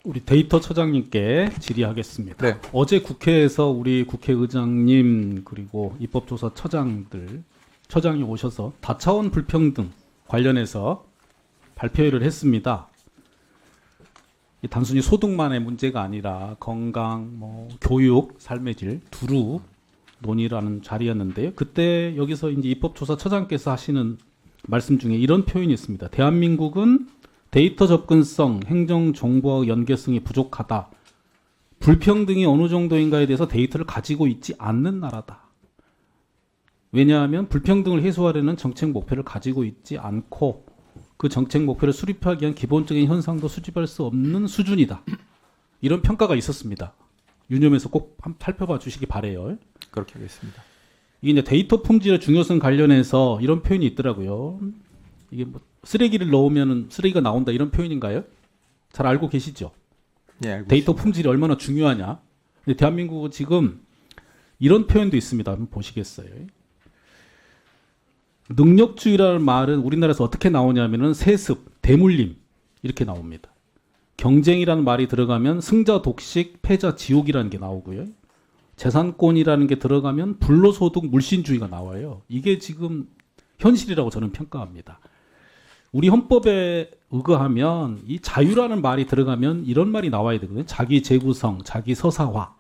우리 데이터 처장님께 질의하겠습니다. 네. 어제 국회에서 우리 국회의장님 그리고 입법조사 처장이 오셔서 다차원 불평등 관련해서 발표를 했습니다. 단순히 소득만의 문제가 아니라 건강, 교육, 삶의 질 두루 논의라는 자리였는데요. 그때 여기서 이제 입법조사처장께서 하시는 말씀 중에 이런 표현이 있습니다. 대한민국은 데이터 접근성, 행정 정보와 연계성이 부족하다. 불평등이 어느 정도인가에 대해서 데이터를 가지고 있지 않는 나라다. 왜냐하면 불평등을 해소하려는 정책 목표를 가지고 있지 않고 그 정책 목표를 수립하기 위한 기본적인 현상도 수집할 수 없는 수준이다. 이런 평가가 있었습니다. 유념해서 꼭 한번 살펴봐 주시기 바래요. 그렇게 하겠습니다. 이게 이제 데이터 품질의 중요성 관련해서 이런 표현이 있더라고요. 이게 뭐 쓰레기를 넣으면 쓰레기가 나온다 이런 표현인가요? 잘 알고 계시죠? 네, 알고 데이터 있습니다. 품질이 얼마나 중요하냐. 근데 대한민국은 지금 이런 표현도 있습니다. 한번 보시겠어요? 능력주의라는 말은 우리나라에서 어떻게 나오냐면은 세습, 대물림 이렇게 나옵니다. 경쟁이라는 말이 들어가면 승자 독식, 패자 지옥이라는 게 나오고요. 재산권이라는 게 들어가면 불로소득 물신주의가 나와요. 이게 지금 현실이라고 저는 평가합니다. 우리 헌법에 의거하면 이 자유라는 말이 들어가면 이런 말이 나와야 되거든요. 자기 재구성, 자기 서사화.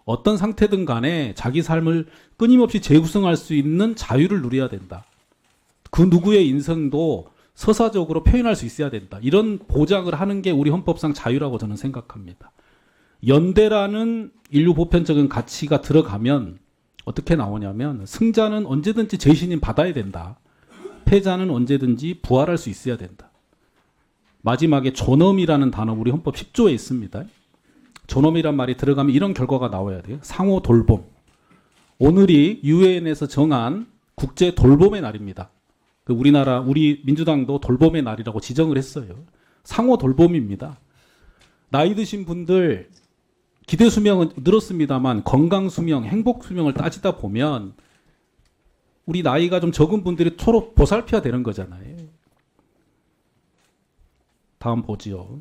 어떤 상태든 간에 자기 삶을 끊임없이 재구성할 수 있는 자유를 누려야 된다. 그 누구의 인생도 서사적으로 표현할 수 있어야 된다. 이런 보장을 하는 게 우리 헌법상 자유라고 저는 생각합니다. 연대라는 인류 보편적인 가치가 들어가면 어떻게 나오냐면 승자는 언제든지 재신임 받아야 된다. 패자는 언제든지 부활할 수 있어야 된다. 마지막에 존엄이라는 단어 우리 헌법 10조에 있습니다. 존엄이란 말이 들어가면 이런 결과가 나와야 돼요. 상호 돌봄. 오늘이 유엔에서 정한 국제 돌봄의 날입니다. 우리나라 우리 민주당도 돌봄의 날이라고 지정을 했어요. 상호 돌봄입니다. 나이 드신 분들 기대 수명은 늘었습니다만 건강 수명, 행복 수명을 따지다 보면 우리 나이가 좀 적은 분들이 서로 보살펴야 되는 거잖아요. 다음 보지요.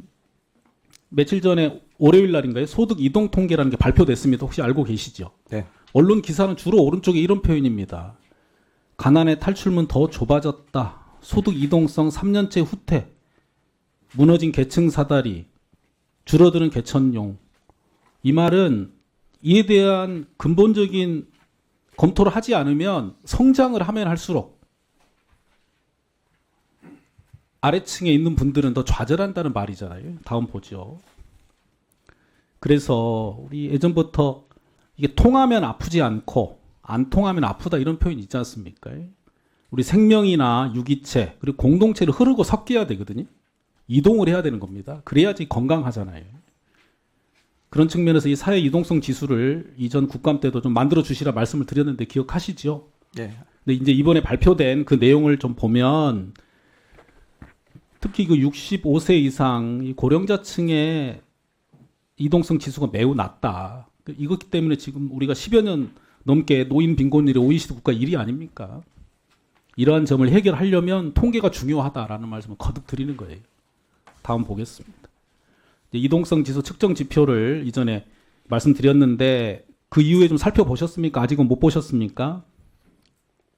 며칠 전에 월요일 날인가요? 소득 이동 통계라는 게 발표됐습니다. 혹시 알고 계시죠? 네. 언론 기사는 주로 오른쪽에 이런 표현입니다. 가난의 탈출문 더 좁아졌다. 소득 이동성 3년째 후퇴. 무너진 계층 사다리. 줄어드는 개천용. 이 말은 이에 대한 근본적인 검토를 하지 않으면 성장을 하면 할수록 아래층에 있는 분들은 더 좌절한다는 말이잖아요. 다음 보죠. 그래서 우리 예전부터 이게 통하면 아프지 않고 안 통하면 아프다 이런 표현이 있지 않습니까? 우리 생명이나 유기체 그리고 공동체를 흐르고 섞여야 되거든요. 이동을 해야 되는 겁니다. 그래야지 건강하잖아요. 그런 측면에서 이 사회 이동성 지수를 이전 국감 때도 좀 만들어 주시라 말씀을 드렸는데 기억하시죠? 네. 근데 이제 이번에 발표된 그 내용을 좀 보면 특히 그 65세 이상 이 고령자층의 이동성 지수가 매우 낮다. 이것 때문에 지금 우리가 10여 년 넘게 노인 빈곤율이 OECD 국가 1위 아닙니까? 이러한 점을 해결하려면 통계가 중요하다라는 말씀을 거듭 드리는 거예요. 다음 보겠습니다. 이동성 지수 측정 지표를 이전에 말씀드렸는데 그 이후에 좀 살펴보셨습니까? 아직은 못 보셨습니까?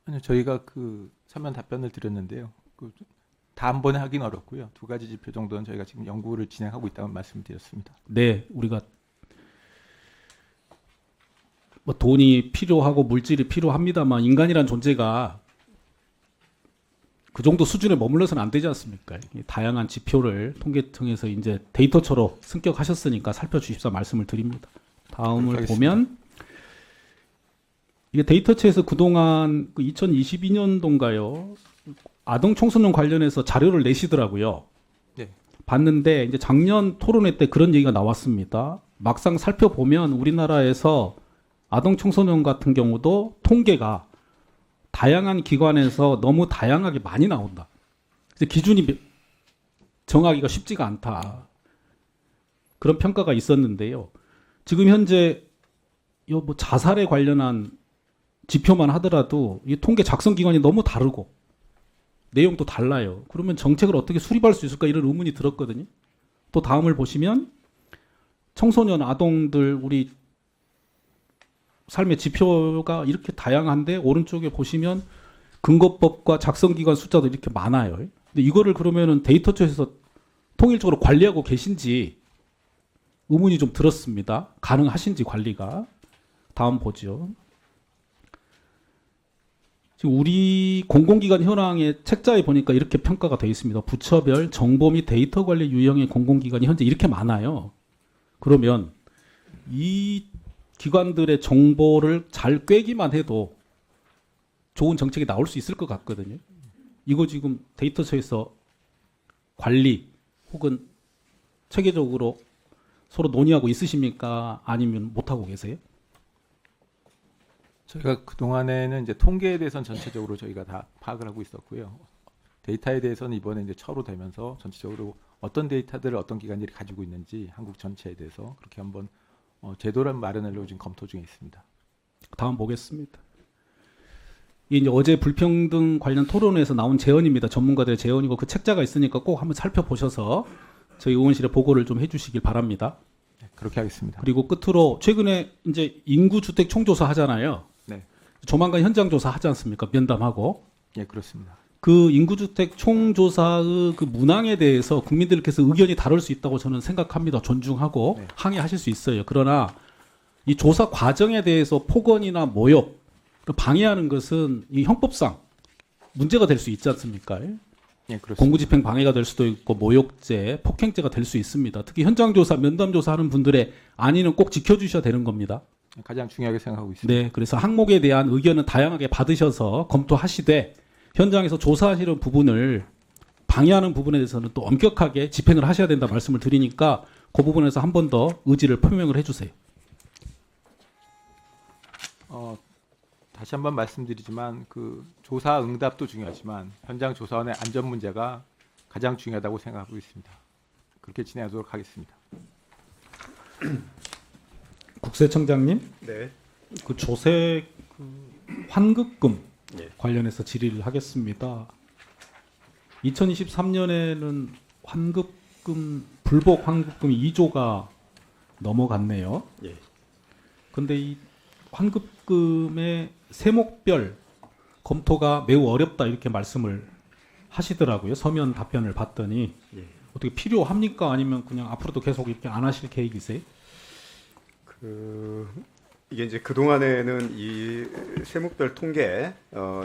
아니요, 저희가 그 서면 답변을 드렸는데요. 다 한 번에 하긴 어렵고요. 두 가지 지표 정도는 저희가 지금 연구를 진행하고 있다는 말씀드렸습니다. 네, 우리가 뭐 돈이 필요하고 물질이 필요합니다만 인간이란 존재가 그 정도 수준에 머물러서는 안 되지 않습니까? 다양한 지표를 통계청에서 이제 데이터처로 승격하셨으니까 살펴주십사 말씀을 드립니다. 다음을 보면 이게 데이터처에서 그동안 2022년도인가요? 아동 청소년 관련해서 자료를 내시더라고요. 네. 봤는데 이제 작년 토론회 때 그런 얘기가 나왔습니다. 막상 살펴보면 우리나라에서 아동 청소년 같은 경우도 통계가 다양한 기관에서 너무 다양하게 많이 나온다. 그래서 기준이 정하기가 쉽지가 않다. 그런 평가가 있었는데요. 지금 현재 뭐 자살에 관련한 지표만 하더라도 이 통계 작성 기관이 너무 다르고 내용도 달라요. 그러면 정책을 어떻게 수립할 수 있을까 이런 의문이 들었거든요. 또 다음을 보시면 청소년 아동들 우리 삶의 지표가 이렇게 다양한데 오른쪽에 보시면 근거법과 작성기관 숫자도 이렇게 많아요. 근데 이거를 그러면은 데이터 쪽에서 통일적으로 관리하고 계신지 의문이 좀 들었습니다. 가능하신지 관리가. 다음 보죠. 지금 우리 공공기관 현황의 책자에 보니까 이렇게 평가가 되어 있습니다. 부처별 정보 및 데이터 관리 유형의 공공기관이 현재 이렇게 많아요. 그러면 이 기관들의 정보를 잘 꿰기만 해도 좋은 정책이 나올 수 있을 것 같거든요. 이거 지금 데이터처에서 관리 혹은 체계적으로 서로 논의하고 있으십니까? 아니면 못하고 계세요? 저희가 그동안에는 이제 통계에 대해서는 전체적으로 저희가 다 파악을 하고 있었고요. 데이터에 대해서는 이번에 이제 처로 되면서 전체적으로 어떤 데이터들을 어떤 기관들이 가지고 있는지 한국 전체에 대해서 그렇게 한번 제도를 마련하려고 지금 검토 중에 있습니다. 다음 보겠습니다. 이게 이제 어제 불평등 관련 토론회에서 나온 제언입니다. 전문가들의 제언이고 그 책자가 있으니까 꼭 한번 살펴보셔서 저희 의원실에 보고를 좀 해주시길 바랍니다. 네, 그렇게 하겠습니다. 그리고 끝으로 최근에 이제 인구주택 총조사 하잖아요. 네, 조만간 현장 조사 하지 않습니까? 면담하고. 예, 그렇습니다. 그 인구주택 총조사의 그 문항에 대해서 국민들께서 의견이 다를 수 있다고 저는 생각합니다. 존중하고 네. 항의하실 수 있어요. 그러나 이 조사 과정에 대해서 폭언이나 모욕, 방해하는 것은 이 형법상 문제가 될 수 있지 않습니까? 예, 그렇습니다. 공무집행 방해가 될 수도 있고 모욕죄, 폭행죄가 될 수 있습니다. 특히 현장조사, 면담조사하는 분들의 안위는 꼭 지켜주셔야 되는 겁니다. 가장 중요하게 생각하고 있습니다. 네, 그래서 항목에 대한 의견은 다양하게 받으셔서 검토하시되 현장에서 조사하시는 부분을 방해하는 부분에 대해서는 또 엄격하게 집행을 하셔야 된다 말씀을 드리니까 그 부분에서 한 번 더 의지를 표명을 해주세요. 다시 한번 말씀드리지만 그 조사 응답도 중요하지만 현장 조사원의 안전 문제가 가장 중요하다고 생각하고 있습니다. 그렇게 진행하도록 하겠습니다. 국세청장님, 네. 그 조세 환급금 예. 관련해서 질의를 하겠습니다. 2023년에는 환급금 불복 환급금이 2조가 넘어갔네요. 예. 근데 이 환급금의 세목별 검토가 매우 어렵다 이렇게 말씀을 하시더라고요. 서면 답변을 봤더니 예. 어떻게 필요합니까? 아니면 그냥 앞으로도 계속 이렇게 안 하실 계획이세요? 이게 이제 그 동안에는 이 세목별 통계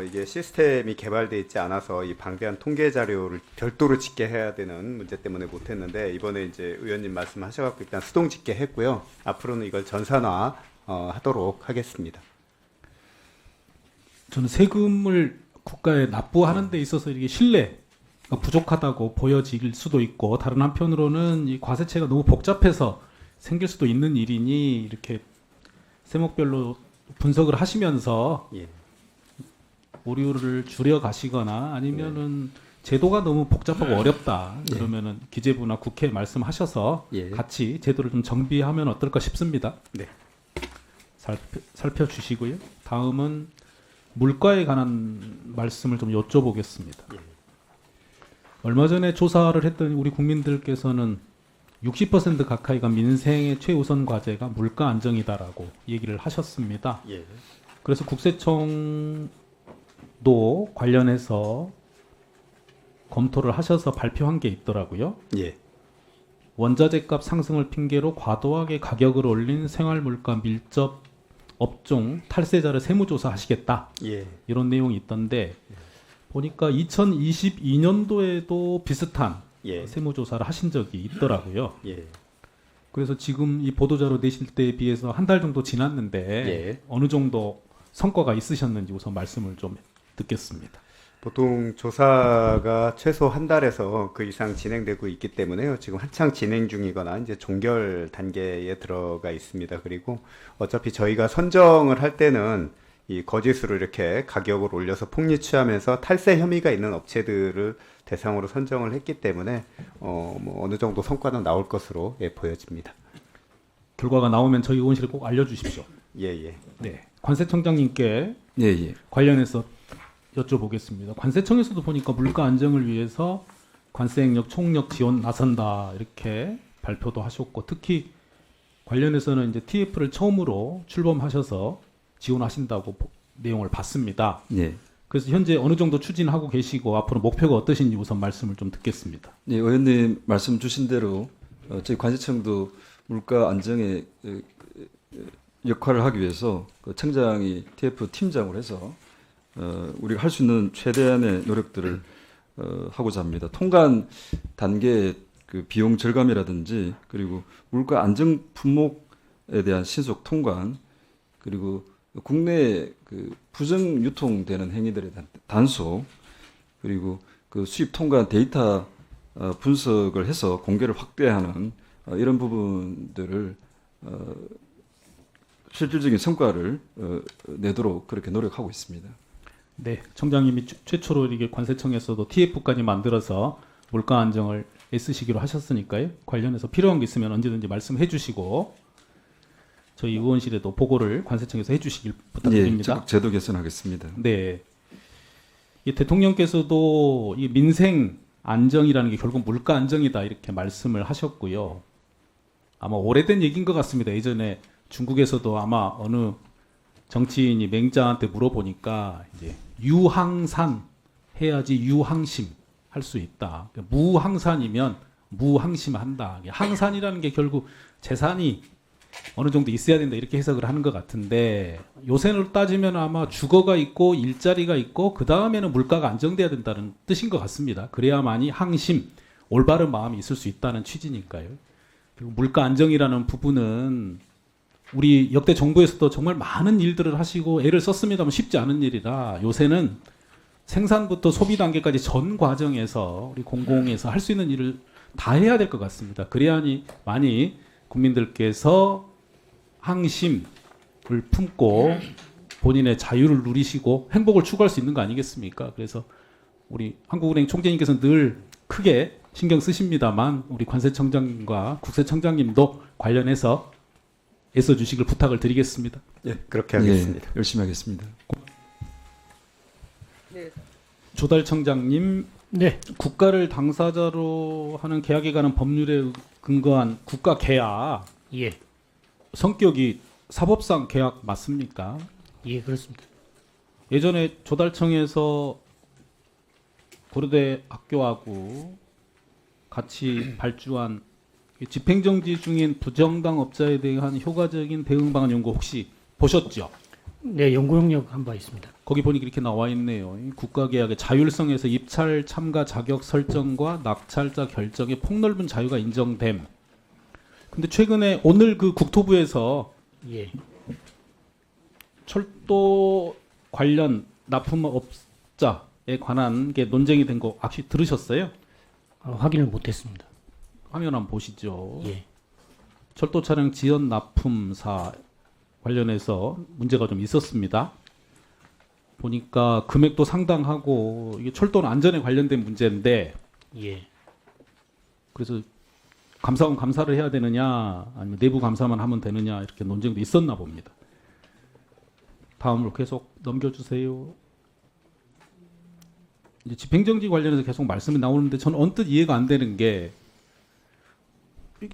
이게 시스템이 개발돼 있지 않아서 이 방대한 통계 자료를 별도로 집계해야 되는 문제 때문에 못했는데 이번에 이제 의원님 말씀하셔갖고 일단 수동 집계했고요. 앞으로는 이걸 전산화 하도록 하겠습니다. 저는 세금을 국가에 납부하는 데 있어서 이게 신뢰가 부족하다고 보여질 수도 있고 다른 한편으로는 이 과세체가 너무 복잡해서 생길 수도 있는 일이니 이렇게 세목별로 분석을 하시면서 예. 오류를 줄여 가시거나 아니면은 제도가 너무 복잡하고 어렵다 그러면은 기재부나 국회에 말씀하셔서 예. 같이 제도를 좀 정비하면 어떨까 싶습니다. 네. 살펴주시고요. 다음은 물가에 관한 말씀을 좀 여쭤보겠습니다. 예. 얼마 전에 조사를 했더니 우리 국민들께서는 60% 가까이가 민생의 최우선 과제가 물가 안정이다라고 얘기를 하셨습니다. 예. 그래서 국세청도 관련해서 검토를 하셔서 발표한 게 있더라고요. 예. 원자재값 상승을 핑계로 과도하게 가격을 올린 생활물가 밀접 업종 탈세자를 세무조사 하시겠다. 예. 이런 내용이 있던데 보니까 2022년도에도 비슷한 예. 세무조사를 하신 적이 있더라고요. 예. 그래서 지금 이 보도자료 내실 때에 비해서 한 달 정도 지났는데 예. 어느 정도 성과가 있으셨는지 우선 말씀을 좀 듣겠습니다. 보통 조사가 최소 한 달에서 그 이상 진행되고 있기 때문에요. 지금 한창 진행 중이거나 이제 종결 단계에 들어가 있습니다. 그리고 어차피 저희가 선정을 할 때는 이 거짓으로 이렇게 가격을 올려서 폭리 취하면서 탈세 혐의가 있는 업체들을 대상으로 선정을 했기 때문에 뭐 어느 정도 성과는 나올 것으로 보여집니다. 결과가 나오면 저희 의원실에 꼭 알려주십시오. 예. 네, 관세청장님께 예. 관련해서 여쭤보겠습니다. 관세청에서도 보니까 물가 안정을 위해서 관세액력 총력 지원 나선다 이렇게 발표도 하셨고 특히 관련해서는 이제 TF를 처음으로 출범하셔서 지원하신다고 내용을 봤습니다. 예. 그래서 현재 어느 정도 추진하고 계시고 앞으로 목표가 어떠신지 우선 말씀을 좀 듣겠습니다. 예, 의원님 말씀 주신 대로 저희 관세청도 물가 안정에 역할을 하기 위해서 그 청장이 TF 팀장을 해서 우리가 할 수 있는 최대한의 노력들을 하고자 합니다. 통관 단계 그 비용 절감이라든지 그리고 물가 안정 품목에 대한 신속 통관 그리고 국내 그 부정 유통되는 행위들에 대한 단속 그리고 그 수입 통관 데이터 분석을 해서 공개를 확대하는 이런 부분들을 실질적인 성과를 내도록 그렇게 노력하고 있습니다. 네, 청장님이 최초로 이게 관세청에서도 TF까지 만들어서 물가 안정을 애쓰시기로 하셨으니까요. 관련해서 필요한 게 있으면 언제든지 말씀해 주시고 저희 의원실에도 보고를 관세청에서 해주시길 예, 부탁드립니다. 적극 제도 개선하겠습니다. 네, 이 대통령께서도 이 민생 안정이라는 게 결국 물가 안정이다 이렇게 말씀을 하셨고요. 아마 오래된 얘기인 것 같습니다. 예전에 중국에서도 아마 어느 정치인이 맹자한테 물어보니까 이제 유항산 해야지 유항심 할 수 있다. 무항산이면 무항심한다. 항산이라는 게 결국 재산이 어느 정도 있어야 된다 이렇게 해석을 하는 것 같은데 요새로 따지면 아마 주거가 있고 일자리가 있고 그 다음에는 물가가 안정돼야 된다는 뜻인 것 같습니다. 그래야만이 항심, 올바른 마음이 있을 수 있다는 취지니까요. 그리고 물가 안정이라는 부분은 우리 역대 정부에서도 정말 많은 일들을 하시고 애를 썼습니다만 쉽지 않은 일이라 요새는 생산부터 소비 단계까지 전 과정에서 우리 공공에서 할 수 있는 일을 다 해야 될 것 같습니다. 그래야니 많이 국민들께서 항심을 품고 본인의 자유를 누리시고 행복을 추구할 수 있는 거 아니겠습니까? 그래서 우리 한국은행 총재님께서는 늘 크게 신경 쓰십니다만 우리 관세청장님과 국세청장님도 관련해서 애써 주시길 부탁을 드리겠습니다. 예, 그렇게 하겠습니다. 예, 열심히 하겠습니다. 조달청장님, 네, 국가를 당사자로 하는 계약에 관한 법률에 근거한 국가 계약 예, 성격이 사법상 계약 맞습니까? 예, 그렇습니다. 예전에 조달청에서 고려대 학교하고 같이 발주한 집행정지 중인 부정당 업자에 대한 효과적인 대응 방안 연구 혹시 보셨죠? 네, 연구 용역 한 바 있습니다. 거기 보니 이렇게 나와 있네요. 이 국가계약의 자율성에서 입찰 참가 자격 설정과 낙찰자 결정의 폭넓은 자유가 인정됨. 근데 최근에 오늘 그 국토부에서 예, 철도 관련 납품업자에 관한 게 논쟁이 된 거 혹시 들으셨어요? 확인을 못했습니다. 화면 한번 보시죠. 예, 철도 차량 지연 납품사 관련해서 문제가 좀 있었습니다. 보니까 금액도 상당하고 이게 철도 안전에 관련된 문제인데 예, 그래서 감사원 감사를 해야 되느냐 아니면 내부 감사만 하면 되느냐 이렇게 논쟁도 있었나 봅니다. 다음으로 계속 넘겨주세요. 이제 집행정지 관련해서 계속 말씀이 나오는데 저는 언뜻 이해가 안 되는 게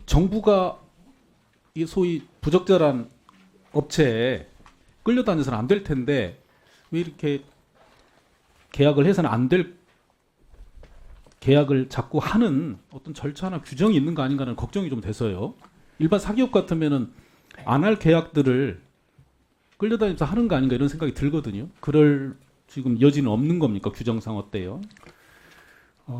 정부가 이 소위 부적절한 업체에 끌려다녀서는 안 될 텐데 왜 이렇게 계약을 해서는 안 될 계약을 자꾸 하는 어떤 절차나 규정이 있는 거 아닌가는 걱정이 좀 돼서요. 일반 사기업 같으면은 안 할 계약들을 끌려다니면서 하는 거 아닌가 이런 생각이 들거든요. 그럴 지금 여지는 없는 겁니까? 규정상 어때요?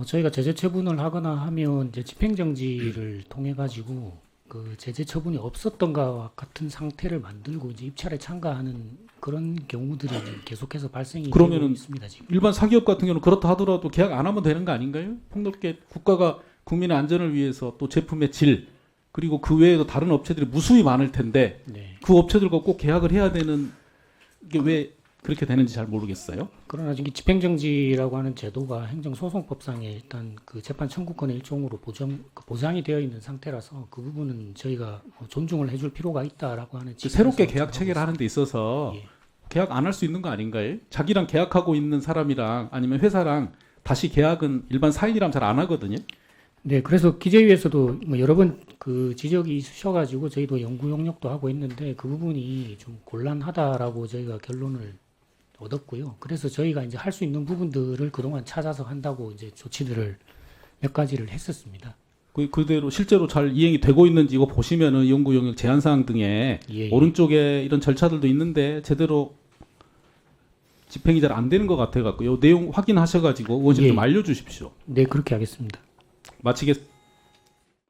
저희가 제재 처분을 하거나 하면 이제 집행정지를 통해 가지고 그 제재 처분이 없었던 것과 같은 상태를 만들고 이제 입찰에 참가하는 그런 경우들이 이제 계속해서 발생이 그러면은 되고 있습니다 지금. 일반 사기업 같은 경우는 그렇다 하더라도 계약 안 하면 되는 거 아닌가요? 폭넓게 국가가 국민의 안전을 위해서 또 제품의 질 그리고 그 외에도 다른 업체들이 무수히 많을 텐데 네. 그 업체들과 꼭 계약을 해야 되는 게 왜 그렇게 되는지 잘 모르겠어요. 그러나 지금 집행정지라고 하는 제도가 행정소송법상에 일단 그 재판 청구권의 일종으로 보장이 되어 있는 상태라서 그 부분은 저희가 존중을 해줄 필요가 있다라고 하는 새롭게 측면에서 계약 체계를 하는 데 있어서 예. 계약 안 할 수 있는 거 아닌가요? 자기랑 계약하고 있는 사람이랑 아니면 회사랑 다시 계약은 일반 사인이라면 잘 안 하거든요. 네, 그래서 기재위에서도 뭐 여러 번 그 지적이 있으셔가지고 저희도 연구 용역도 하고 있는데 그 부분이 좀 곤란하다라고 저희가 결론을 얻었고요. 그래서 저희가 이제 할 수 있는 부분들을 그동안 찾아서 한다고 이제 조치들을 몇 가지를 했었습니다. 그대로 실제로 잘 이행이 되고 있는지 이거 보시면은 연구 용역 제한 사항 등에 예, 예. 오른쪽에 이런 절차들도 있는데 제대로 집행이 잘 안 되는 것 같아 갖고 요 내용 확인하셔 가지고 의원실 예. 좀 알려 주십시오. 네, 그렇게 하겠습니다. 마치겠습니다.